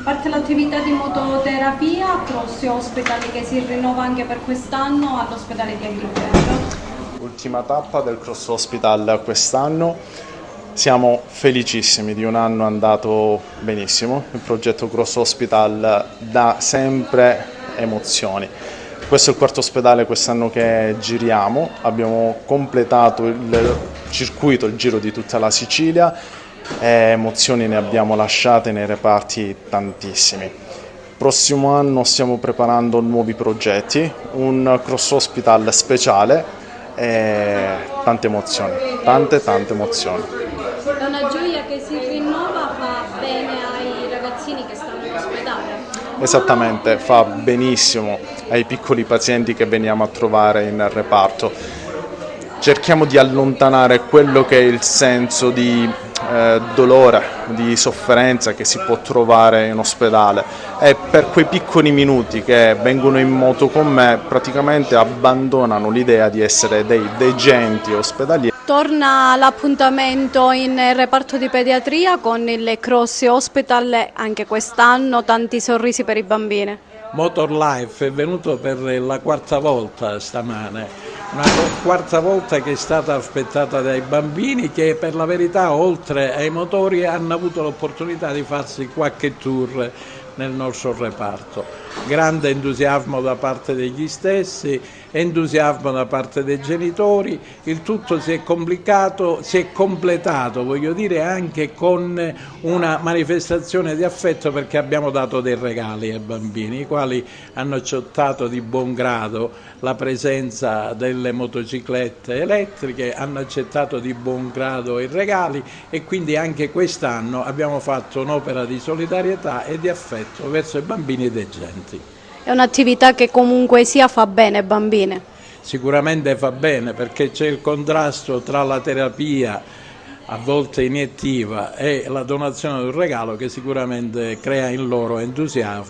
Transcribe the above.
parte l'attività di mototerapia, Cross Hospital che si rinnova anche per quest'anno all'ospedale di Agrigento. Ultima tappa del Cross Hospital quest'anno. Siamo felicissimi di un anno andato benissimo. Il progetto Cross Hospital dà sempre emozioni. Questo è il quarto ospedale quest'anno che giriamo. Abbiamo completato il circuito, il giro di tutta la Sicilia. Emozioni ne abbiamo lasciate nei reparti tantissimi. Prossimo anno stiamo preparando nuovi progetti, un Cross Hospital speciale e tante emozioni, tante emozioni. È una gioia che si rinnova, fa bene ai ragazzini che stanno in ospedale. Esattamente, fa benissimo ai piccoli pazienti che veniamo a trovare in reparto. Cerchiamo di allontanare quello che è il senso di dolore, di sofferenza che si può trovare in ospedale e per quei piccoli minuti che vengono in moto con me praticamente abbandonano l'idea di essere dei degenti ospedalieri. Torna l'appuntamento in reparto di pediatria con il Cross Hospital anche quest'anno, tanti sorrisi per i bambini. Motor Life è venuto per la quarta volta stamane, una quarta volta che è stata aspettata dai bambini che per la verità oltre ai motori hanno avuto l'opportunità di farsi qualche tour nel nostro reparto. Grande entusiasmo da parte degli stessi, entusiasmo da parte dei genitori, il tutto si è completato, voglio dire, anche con una manifestazione di affetto perché abbiamo dato dei regali ai bambini, i quali hanno accettato di buon grado la presenza delle motociclette elettriche, hanno accettato di buon grado i regali e quindi anche quest'anno abbiamo fatto un'opera di solidarietà e di affetto verso i bambini e degenti. È un'attività che comunque sia fa bene ai bambini. Sicuramente fa bene perché c'è il contrasto tra la terapia a volte iniettiva e la donazione di un regalo che sicuramente crea in loro entusiasmo.